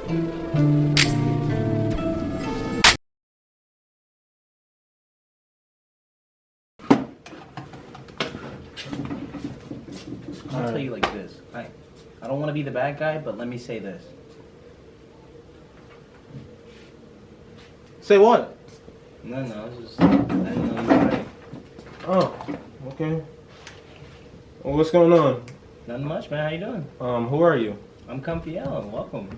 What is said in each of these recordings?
I'll tell you like this. I don't want to be the bad guy, but let me say this. Say what? No, it's just I didn't know you were right. Oh, okay. Well, what's going on? Nothing much, man. How you doing? Who are you? I'm Comfy L. Welcome.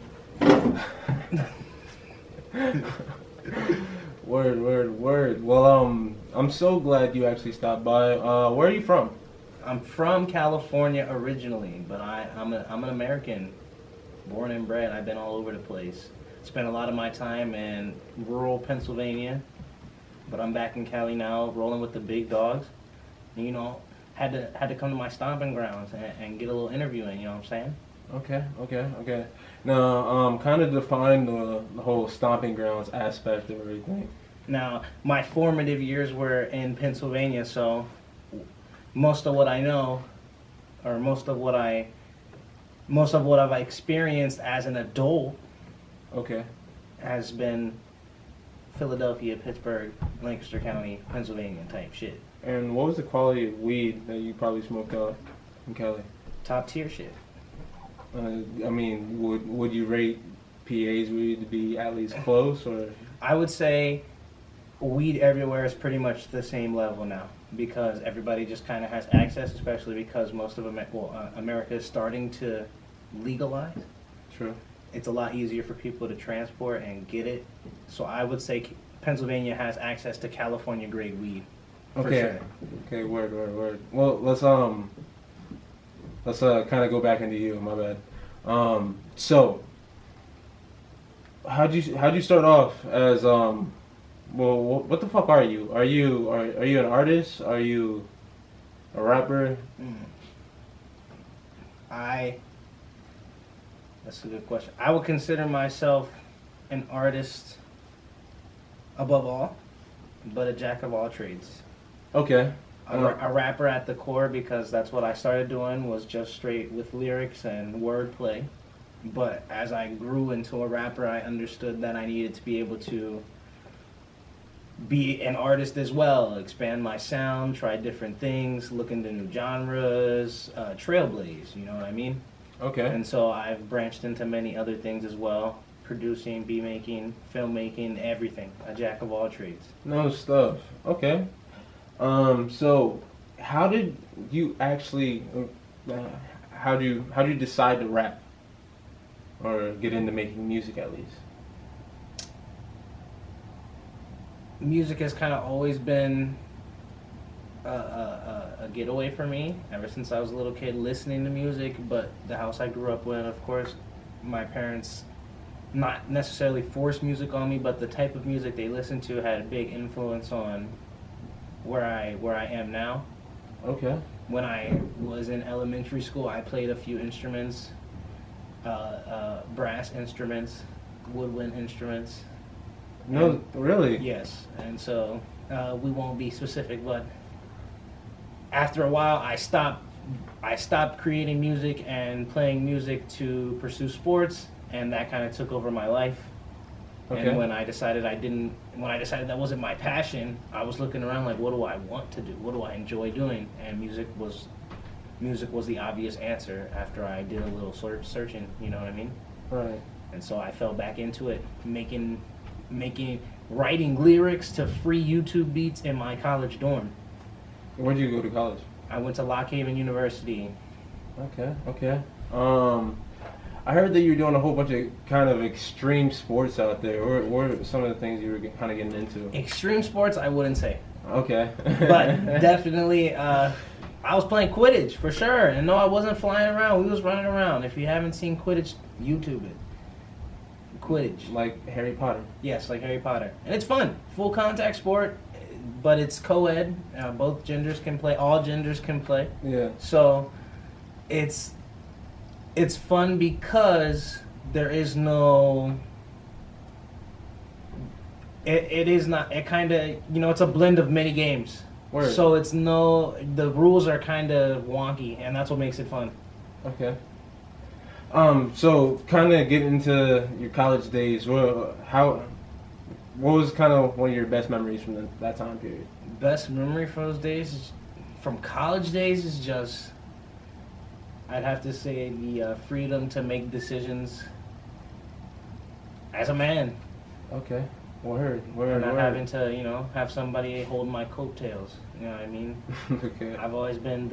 Word. Well, I'm so glad you actually stopped by. Where are you from? I'm from California originally, but I'm an American, born and bred. I've been all over the place. Spent a lot of my time in rural Pennsylvania, but I'm back in Cali now, rolling with the big dogs. And, you know, had to come to my stomping grounds and get a little interview in. You know what I'm saying? Okay. Now, kind of define the whole stomping grounds aspect of everything. Now, my formative years were in Pennsylvania, so most of what I know, or most of what I've experienced as an adult, Okay. has been Philadelphia, Pittsburgh, Lancaster County, Pennsylvania type shit. And what was the quality of weed that you probably smoked out in Cali? Top tier shit. I mean, would you rate PA's weed to be at least close, or? I would say weed everywhere is pretty much the same level now, because everybody just kind of has access, especially because most of America is starting to legalize. True. It's a lot easier for people to transport and get it. So I would say Pennsylvania has access to California grade weed. Okay. Sure. Okay. Word. Well, let's kind of go back into you. My bad. So how'd you start off as well, what the fuck are you? Are you an artist? Are you a rapper? That's a good question. I would consider myself an artist above all, but a jack of all trades. Okay. A rapper at the core, because that's what I started doing, was just straight with lyrics and wordplay. But as I grew into a rapper, I understood that I needed to be able to be an artist as well, expand my sound, try different things, look into new genres, trailblaze, you know what I mean? Okay. And so I've branched into many other things as well, producing, beat making, filmmaking, everything, a jack of all trades. No stuff. Okay. So how did you actually, how do you decide to rap or get into making music at least? Music has kind of always been a getaway for me ever since I was a little kid, listening to music. But the house I grew up in, of course, my parents not necessarily forced music on me, but the type of music they listened to had a big influence on where I am now. Okay. When I was in elementary school, I played a few instruments, brass instruments, woodwind instruments. No, really? Yes, and so we won't be specific, but after a while, I stopped creating music and playing music to pursue sports, and that kind of took over my life. Okay. And when I decided that wasn't my passion, I was looking around like, what do I want to do? What do I enjoy doing? And music was the obvious answer after I did a little searching. You know what I mean? Right. And so I fell back into it, writing lyrics to free YouTube beats in my college dorm. Where'd you go to college? I went to Lock Haven University. Okay. I heard that you were doing a whole bunch of kind of extreme sports out there. What are some of the things you were kind of getting into? Extreme sports, I wouldn't say. Okay. But definitely, I was playing Quidditch for sure. And no, I wasn't flying around. We was running around. If you haven't seen Quidditch, YouTube it. Quidditch. Like Harry Potter. Yes, like Harry Potter. And it's fun. Full contact sport, but it's co-ed. Both genders can play. All genders can play. Yeah. So it's fun because there is no... It kind of, it's a blend of many games. Word. So the rules are kind of wonky, and that's what makes it fun. Okay. So kind of get into your college days. What was kind of one of your best memories from that time period? Best memory from those days, from college days, is just, I'd have to say, the freedom to make decisions as a man. Okay. Word, And word, not word. having to, have somebody hold my coattails. You know what I mean? Okay. I've always been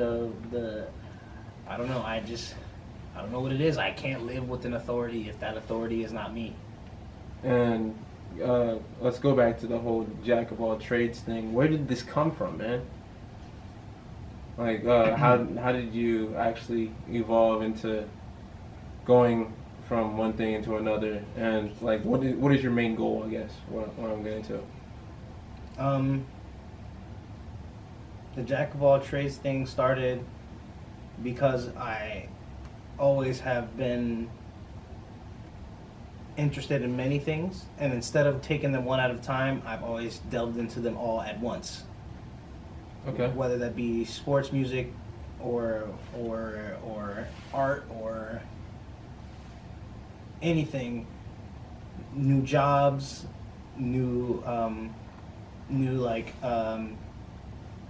I don't know, I don't know what it is. I can't live with an authority if that authority is not me. And let's go back to the whole jack of all trades thing. Where did this come from, man? Like, how did you actually evolve into going from one thing into another? And like, what is your main goal? I guess what I'm getting to. The jack of all trades thing started because I always have been interested in many things, and instead of taking them one at a time, I've always delved into them all at once. Okay. Whether that be sports, music, or art, or anything, new jobs, new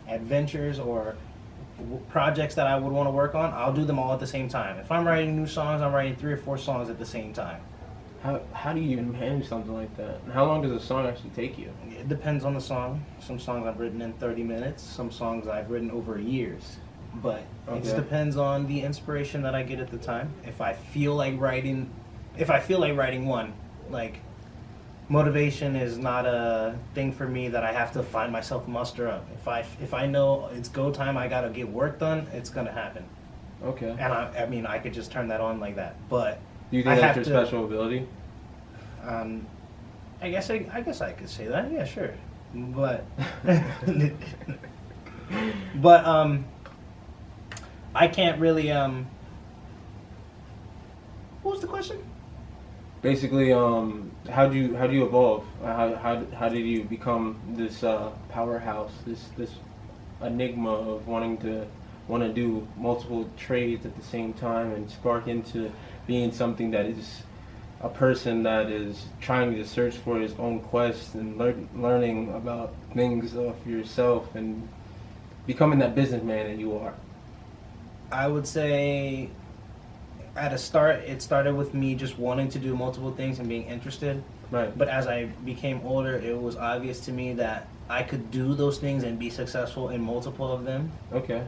adventures, or projects that I would want to work on. I'll do them all at the same time. If I'm writing new songs, I'm writing 3 or 4 songs at the same time. How do you even manage something like that? And how long does a song actually take you? It depends on the song. Some songs I've written in 30 minutes. Some songs I've written over years. But it just Okay. depends on the inspiration that I get at the time. If I feel like writing one, like, motivation is not a thing for me that I have to find myself muster up. If I know it's go time, I gotta get work done, it's gonna happen. Okay. And I mean, I could just turn that on like that. But Do you I think that's have your to- special ability? I guess I could say that. Yeah, sure. But I can't really what was the question? Basically, how do you evolve? How did you become this powerhouse? This enigma of want to do multiple trades at the same time and spark into being something that is a person that is trying to search for his own quest and learning about things of yourself and becoming that businessman that you are. I would say at a start, it started with me just wanting to do multiple things and being interested. Right. But as I became older, it was obvious to me that I could do those things and be successful in multiple of them. Okay.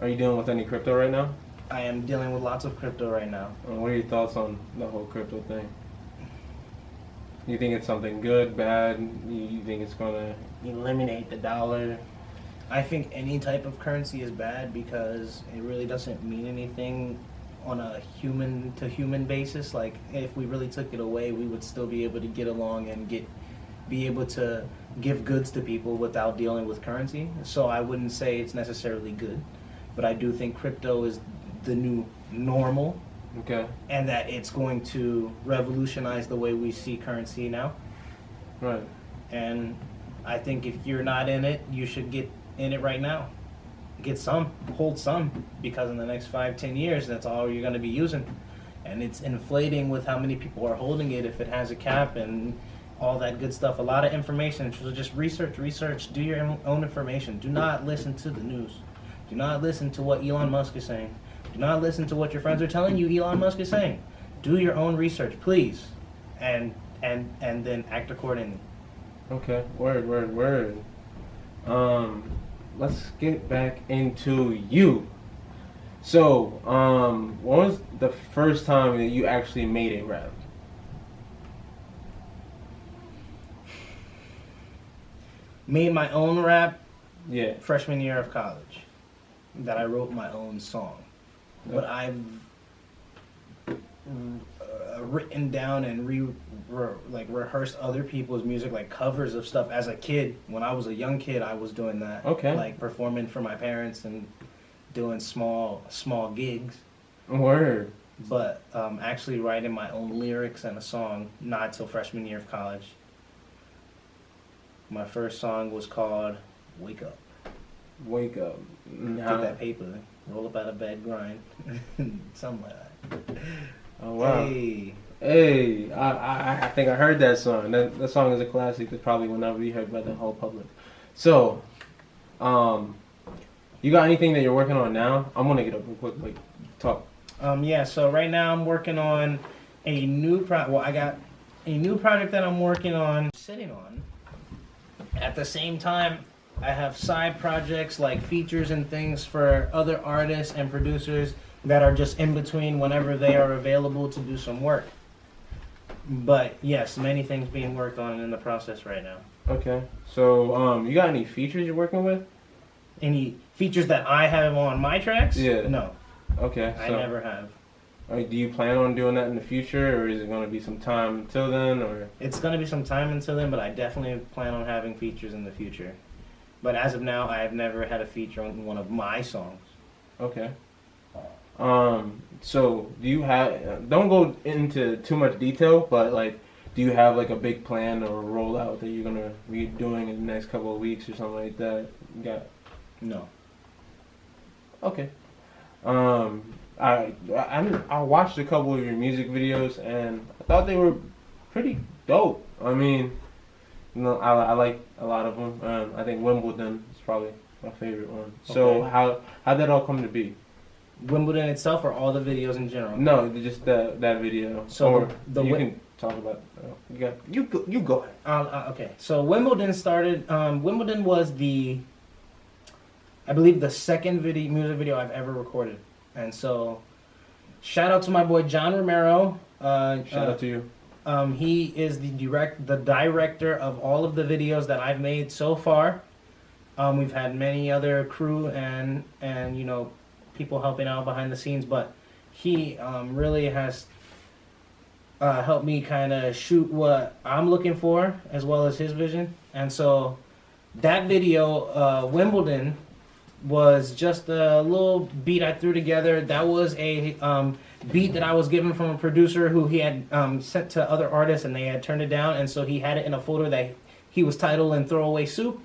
Are you dealing with any crypto right now? I am dealing with lots of crypto right now. What are your thoughts on the whole crypto thing? You think it's something good, bad? You think it's going to eliminate the dollar? I think any type of currency is bad because it really doesn't mean anything on a human to human basis. Like, if we really took it away, we would still be able to get along and be able to give goods to people without dealing with currency. So I wouldn't say it's necessarily good, but I do think crypto is the new normal, Okay. and that it's going to revolutionize the way we see currency now. Right. And I think if you're not in it, you should get in it right now. Get some, hold some, because in the next 5-10 years, that's all you're going to be using. And it's inflating with how many people are holding it, if it has a cap and all that good stuff. A lot of information. So just research, do your own information. Do not listen to the news. Do not listen to what Elon Musk is saying. Do not listen to what your friends are telling you Elon Musk is saying. Do your own research, please. And then act accordingly. Okay. Word. Let's get back into you. So, when was the first time that you actually made a rap? Made my own rap Yeah. freshman year of college, that I wrote my own song. But I've written down and rehearsed other people's music, like covers of stuff as a kid. When I was a young kid, I was doing that. Okay. Like performing for my parents and doing small gigs. Word. But actually writing my own lyrics and a song, not till freshman year of college. My first song was called "Wake Up." Wake up. Get that paper. roll up out of bed, grind, something like that. Oh wow. Hey. Hey, I think I heard that song. That song is a classic. That probably will not be heard by the whole public. So, you got anything that you're working on now? I'm gonna get up real quick, like talk. Yeah. So right now I'm working on a new Well, I got a new project that I'm working on, sitting on. At the same time, I have side projects like features and things for other artists and producers that are just in between whenever they are available to do some work. But yes, many things being worked on and in the process right now. Okay. So, you got any features you're working with? Any features that I have on my tracks? Yeah. No, Okay. I So, never have. do you plan on doing that in the future, or is it going to be some time until then, or? It's going to be some time until then, but I definitely plan on having features in the future. But as of now, I have never had a feature on one of my songs. Okay. So do you have? Don't go into too much detail, but like, do you have like a big plan or a rollout that you're gonna be doing in the next couple of weeks or something like that? You got? No. Okay. I watched a couple of your music videos and I thought they were pretty dope. I mean, I like a lot of them. I think Wimbledon is probably my favorite one. So Okay. how'd that all come to be? Wimbledon itself or all the videos in general? No, just that video. So or the you Wim- can talk about. You go ahead. Okay, so Wimbledon started. Wimbledon was I believe, the second music video I've ever recorded, and so shout out to my boy John Romero. Shout out to you. He is the director of all of the videos that I've made so far. We've had many other crew and people helping out behind the scenes, but he really has helped me kind of shoot what I'm looking for as well as his vision. And so that video, Wimbledon, was just a little beat I threw together. That was a beat that I was given from a producer who he had sent to other artists and they had turned it down, and so he had it in a folder that he was titled "And Throwaway Soup."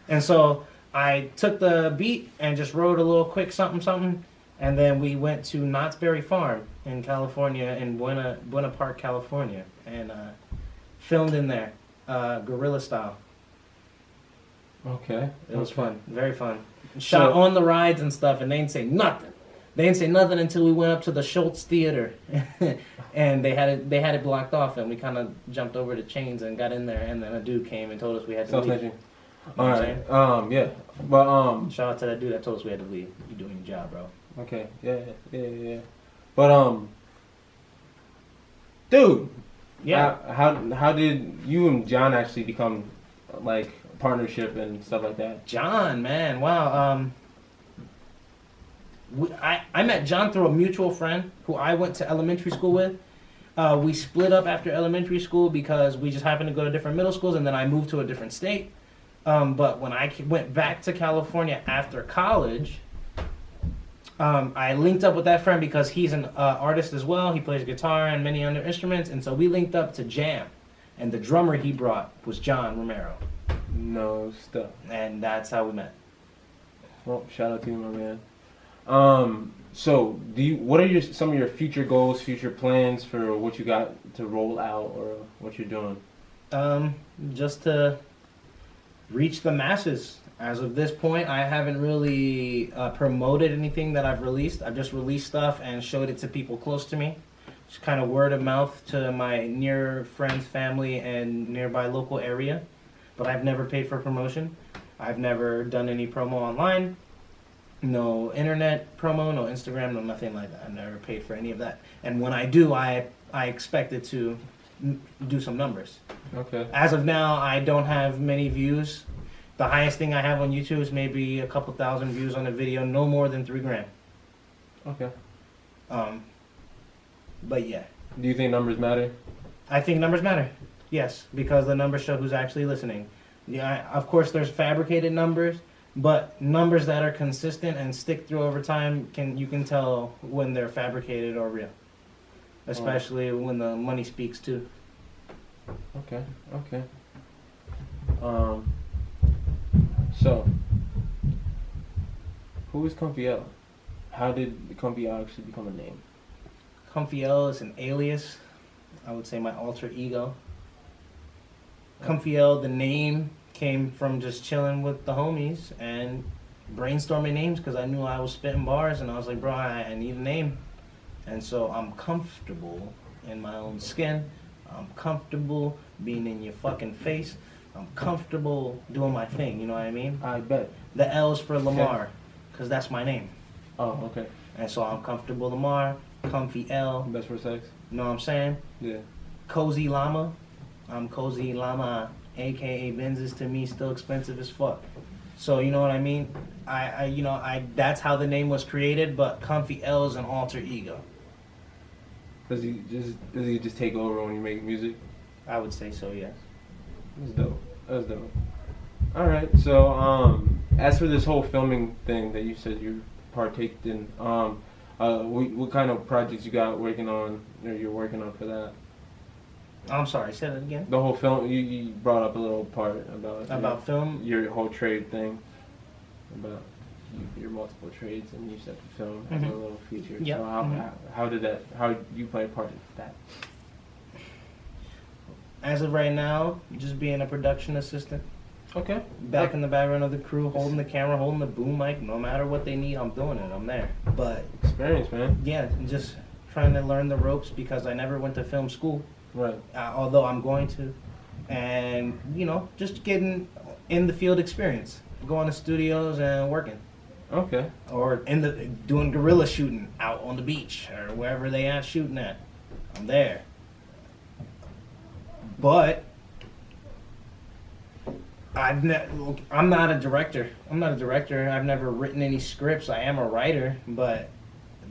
And so I took the beat and just wrote a little quick something, and then we went to Knott's Berry Farm in California, in Buena Park, California, and filmed in there, guerrilla style. Okay. It was fun, very fun. Shot on the rides and stuff, and they didn't say nothing. They didn't say nothing until we went up to the Schultz Theater, and they had it blocked off, and we kind of jumped over the chains and got in there, and then a dude came and told us we had to leave. All right. Yeah. But shout out to that dude that told us we had to leave. You doing your job, bro. Okay. Yeah. But dude. Yeah. How did you and John actually become like a partnership and stuff like that? John, man, wow. I met John through a mutual friend who I went to elementary school with. We split up after elementary school because we just happened to go to different middle schools, and then I moved to a different state. But when I went back to California after college, I linked up with that friend because he's an artist as well. He plays guitar and many other instruments, and so we linked up to jam. And the drummer he brought was John Romero. No stuff. And that's how we met. Well, shout out to you, my man. So what are some of your future goals, future plans for what you got to roll out or what you're doing? Just to reach the masses. As of this point, I haven't really promoted anything that I've released. I've just released stuff and showed it to people close to me. Just kind of word of mouth to my near friends, family, and nearby local area. But I've never paid for promotion. I've never done any promo online. No internet promo, no Instagram, no nothing like that. I've never paid for any of that. And when I do, I expect it to do some numbers. Okay. As of now, I don't have many views. The highest thing I have on YouTube is maybe a couple thousand views on a video, no more than 3 grand. Okay. But yeah. Do you think numbers matter? I think numbers matter. Yes, because the numbers show who's actually listening. Yeah, of course there's fabricated numbers, but numbers that are consistent and stick through over time you can tell when they're fabricated or real. Especially when the money speaks too. Okay. So, who is Comfy L? how did Comfy L actually become a name? Comfy L is an alias. I would say my alter ego. Comfy L, the name came from just chilling with the homies and brainstorming names because I knew I was spitting bars and I was like, bro, I need a name. And so I'm comfortable in my own skin. I'm comfortable being in your fucking face. I'm comfortable doing my thing, you know what I mean? I bet. The L's for Lamar, because that's my name. Oh, okay. And so I'm comfortable Lamar, Comfy L, Bestworstx. you know what I'm saying? Yeah. Cozy Llama. I'm Cozy Llama, aka Benz is to me still expensive as fuck. So you know what I mean? I that's how the name was created, but Comfy L is an alter ego. Does he just take over when you make music? I would say so, yes. That's dope. That's dope. All right. So, as for this whole filming thing that you said you partaked in, what kind of projects you got working on, or you're working on for that? I'm sorry, say that again. The whole film. You brought up a little part about film. your whole trade thing, about your multiple trades, and you said the film as a little feature. Yep. So how did you play a part in that? As of right now, just being a production assistant. Okay. Back in the background of the crew, holding the camera, holding the boom mic. No matter what they need, I'm doing it. I'm there. But Experience, man. yeah, just trying to learn the ropes because I never went to film school. Right. Although I'm going to. And, just getting in the field experience. Going to studios and working. Okay. Or doing guerrilla shooting out on the beach or wherever they at shooting at. I'm there. But I'm not a director. I've never written any scripts. I am a writer, but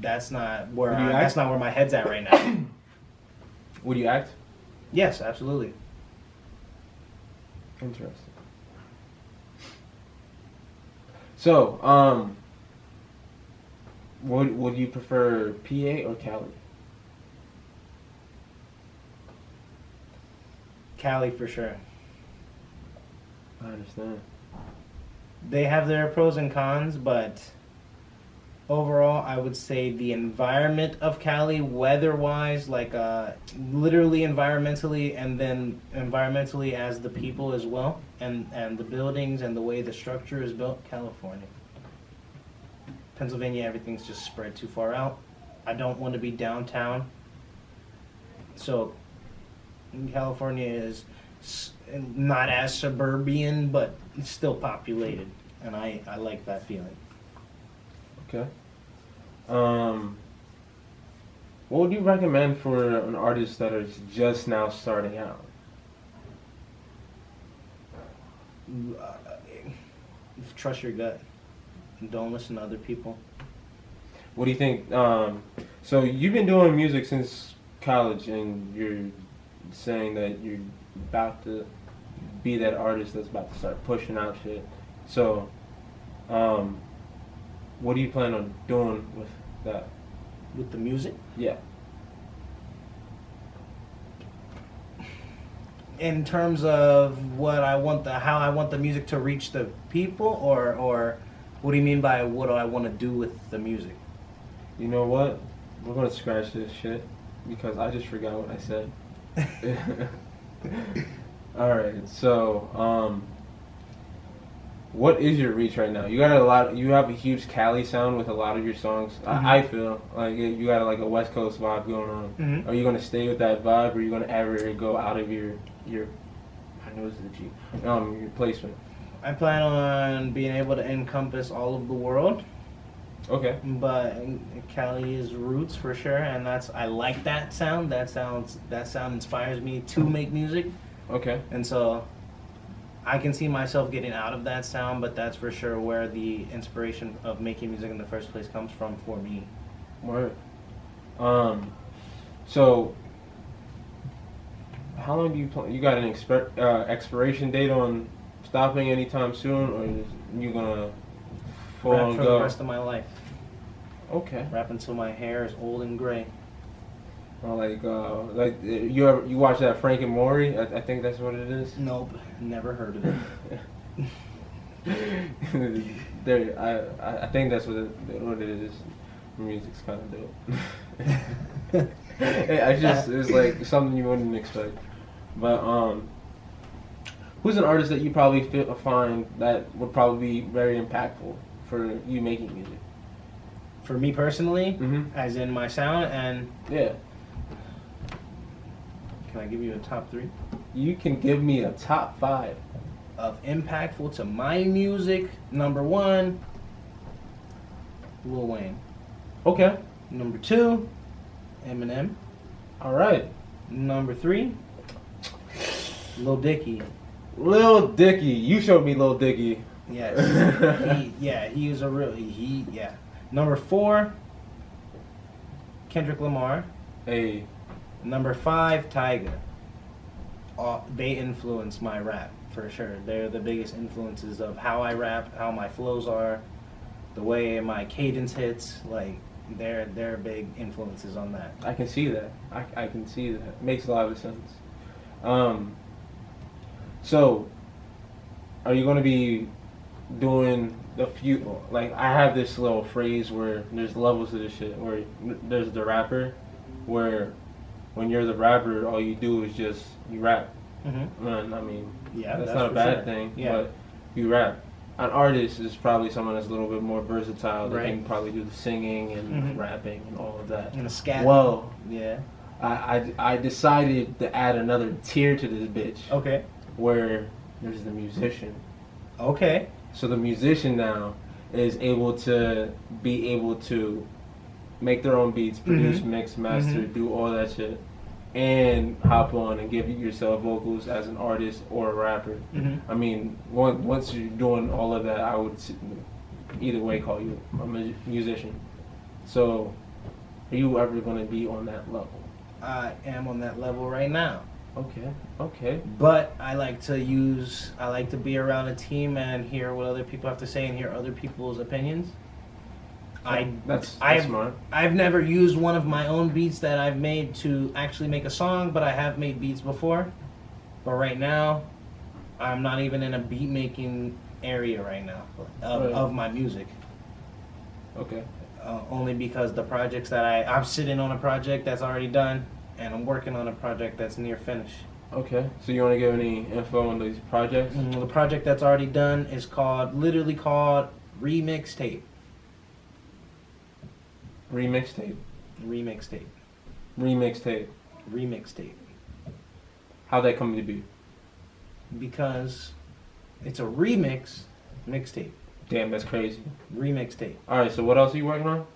that's not where that's not where my head's at right now. Would you act? Yes, absolutely. Interesting. So, would you prefer PA or Cali? Cali for sure. I understand. They have their pros and cons, but overall, I would say the environment of Cali, weather-wise, literally environmentally, and then environmentally as the people as well, and the buildings and the way the structure is built, California. Pennsylvania, everything's just spread too far out. I don't want to be downtown. So, California is not as suburban, but it's still populated, and I like that feeling. Okay. What would you recommend for an artist that is just now starting out? Trust your gut. Don't listen to other people. What do you think? So you've been doing music since college, and you're saying that you're about to be that artist that's about to start pushing out shit. So, what do you plan on doing with that? With the music? Yeah. In terms of how I want the music to reach the people, or what do you mean by what do I want to do with the music? You know what? We're gonna scratch this shit because I just forgot what I said. All right. So, what is your reach right now? You got you have a huge Cali sound with a lot of your songs. Mm-hmm. I feel like you got like a West Coast vibe going on. Mm-hmm. Are you gonna stay with that vibe, or are you gonna ever go out of your I know it's the G your placement? I plan on being able to encompass all of the world. Okay. But Cali is roots for sure, and I like that sound. That sound inspires me to make music. Okay. And so I can see myself getting out of that sound, but that's for sure where the inspiration of making music in the first place comes from for me. Word. So how long do you plan? You got an expiration date on stopping anytime soon, or is you gonna full Rap on for go? the rest of my life. Okay. Rap until my hair is old and gray. Like you watch that Frank and Maury? I think that's what it is. Nope, never heard of it. I think that's what it is. Your music's kind of dope. It's like something you wouldn't expect. But who's an artist that you probably find that would probably be very impactful for you making music? For me personally, Mm-hmm. as in my sound, and Yeah. can I give you a top 3? You can give me a top 5. Of impactful to my music. Number 1, Lil Wayne. Okay. Number 2, Eminem. All right. Number 3, Lil Dicky. Lil Dicky. You showed me Lil Dicky. Yes. He is a real. Yeah. Number 4, Kendrick Lamar. Hey. Number 5, Tyga. They influence my rap for sure. They're the biggest influences of how I rap, how my flows are, the way my cadence hits. Like they're big influences on that. I can see that. I can see that. It makes a lot of sense. So, are you going to be doing the few? Like, I have this little phrase where there's levels to this shit. Where there's the rapper, where when you're the rapper, all you do is just you rap. Mm-hmm. And, I mean, Yeah, that's not a bad sure. thing. Yeah. But you rap. An artist is probably someone that's a little bit more versatile. They Right. can probably do the singing and Mhm. rapping and all of that. And a scat. Well, Yeah. I decided to add another tier to this bitch Okay. where there's the musician. Okay. So the musician now is able to make their own beats, produce, mix, master, do all that shit, and hop on and give yourself vocals as an artist or a rapper. Mm-hmm. I mean, once you're doing all of that, I would either way call you a musician. So, are you ever going to be on that level? I am on that level right now. Okay. But I like to be around a team and hear what other people have to say and hear other people's opinions. That's I've smart. I've never used one of my own beats that I've made to actually make a song, but I have made beats before. But right now, I'm not even in a beat making area right now of my music. Okay. Only because the projects that I'm sitting on a project that's already done, and I'm working on a project that's near finish. Okay. So you want to give any info on these projects? The project that's already done is literally called Remix Tape. Remix tape. Remix Tape. Remix tape. Remix Tape. How'd that come to be? Because it's a remix mixtape. Damn, that's crazy. Remix tape. All right. So what else are you working on?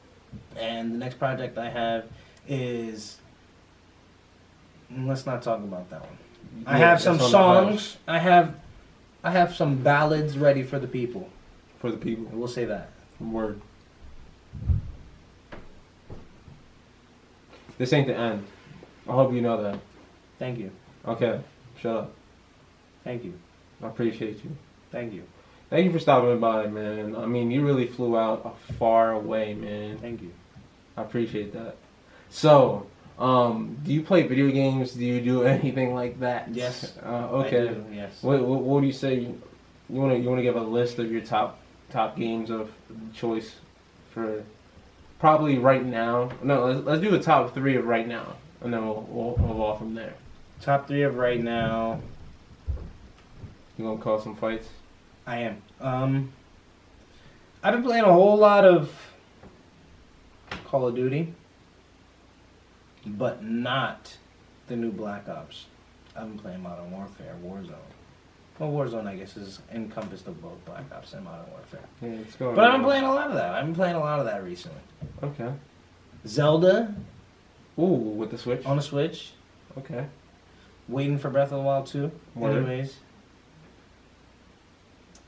And the next project I have is. Let's not talk about that one. I have some that's on the songs. I have some ballads ready for the people. For the people. We'll say that. Word. This ain't the end. I hope you know that. Thank you. Okay. Shut up. Thank you. I appreciate you. Thank you. Thank you for stopping by, man. I mean, you really flew out far away, man. Thank you. I appreciate that. So, do you play video games? Do you do anything like that? Yes. Okay. I do, yes. What do you say? You want to give a list of your top games of choice for probably right now? No, let's do a top 3 of right now, and then we'll evolve from there. Top 3 of right now. You gonna call some fights? I am. I've been playing a whole lot of Call of Duty, but not the new Black Ops. I've been playing Modern Warfare, Warzone. Well, Warzone, I guess, is encompassed of both Black Ops and Modern Warfare. Yeah, it's going. But I've been playing a lot of that. I've been playing a lot of that recently. Okay. Zelda Ooh, with the Switch. on the Switch. Okay. Waiting for Breath of the Wild 2. Word. Anyways.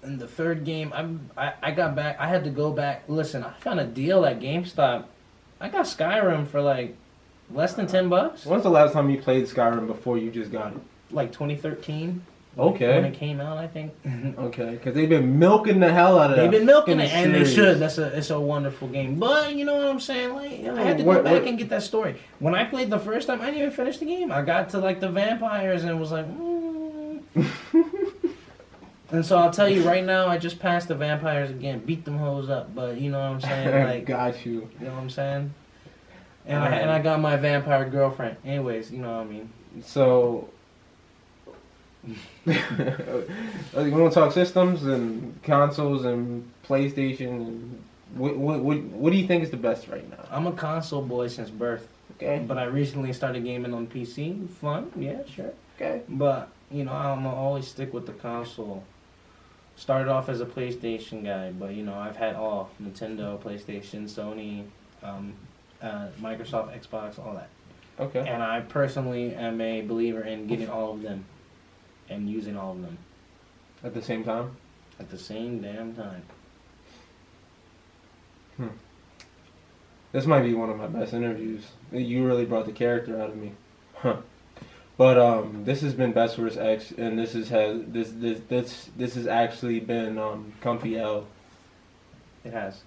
And the third game, I got back. I had to go back. Listen, I found a deal at GameStop. I got Skyrim for like less than $10. When's the last time you played Skyrim before you just got it? Like 2013. Okay. When it came out, I think. Okay, because they've been milking the hell out of They've that been milking it, fucking and they series. should. It's a wonderful game. But you know what I'm saying? Like I had to go back and get that story. When I played the first time, I didn't even finish the game. I got to like the vampires and was like, And so I'll tell you right now, I just passed the vampires again, beat them hoes up. But you know what I'm saying? Like, Got you. You know what I'm saying? And I got my vampire girlfriend. Anyways, you know what I mean. So, you want to talk systems and consoles and PlayStation and what do you think is the best right now? I'm a console boy since birth. Okay. But I recently started gaming on PC. Fun, yeah, sure. Okay. But you know, I'm gonna always stick with the console. Started off as a PlayStation guy, but you know, I've had all Nintendo, PlayStation, Sony, Microsoft, Xbox, all that. Okay. And I personally am a believer in getting all of them and using all of them At the same time? at the same damn time. This might be one of my best interviews. You really brought the character out of me. Huh. But this has been Bestworstx, and this has actually been Comfy L. It has.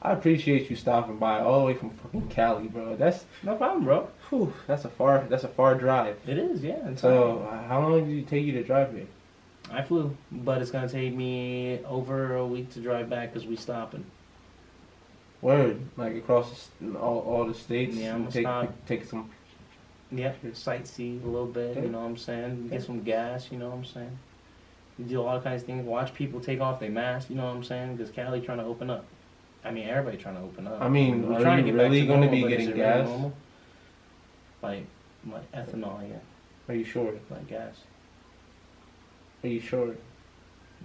I appreciate you stopping by all the way from fucking Cali, bro. That's No problem, bro. whew, that's a far drive. It is, yeah. So how long did it take you to drive here? I flew, but it's gonna take me over a week to drive back because we stopping. Word, like across all the states. Yeah, I'm and gonna take some. Yeah, sightsee a little bit. You know what I'm saying? Get some gas. You know what I'm saying? You do all kinds of things. Watch people take off their masks. You know what I'm saying? Because Cali trying to open up. I mean, everybody trying to open up. I mean, We're are trying you to get back really to going to normal, be but is getting it really gas? normal? Like ethanol, yeah, Are you sure? like gas. Are you sure?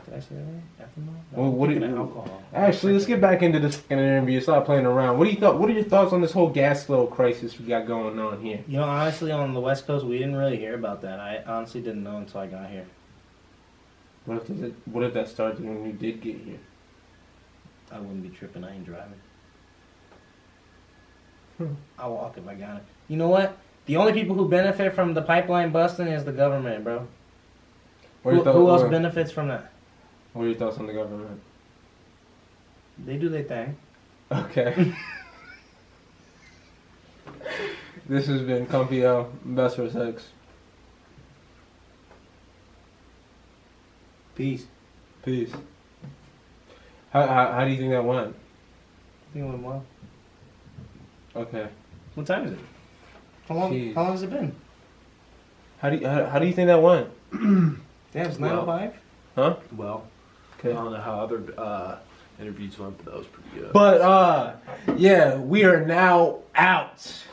Did I say that right? Ethanol? Well, I'm what thinking do of you- alcohol. Actually, let's get back into this fucking interview. Stop playing around. What are your thoughts on this whole gas little crisis we got going on here? You know, honestly, on the West Coast, we didn't really hear about that. I honestly didn't know until I got here. What if that started when you did get here? I wouldn't be tripping. I ain't driving. I'll walk if I got it. You know what? The only people who benefit from the pipeline busting is the government, bro. Who else benefits from that? What are your thoughts on the government? They do their thing. Okay. This has been Comfy L, Bestworstx. Peace. Peace. How do you think that went? I think it went well. Okay. What time is it? How long? Jeez. How long has it been? How do you think that went? Damn, it's Well, 9:05. Huh? Well, Okay. I don't know how other interviews went, but that was pretty good. But yeah, we are now out.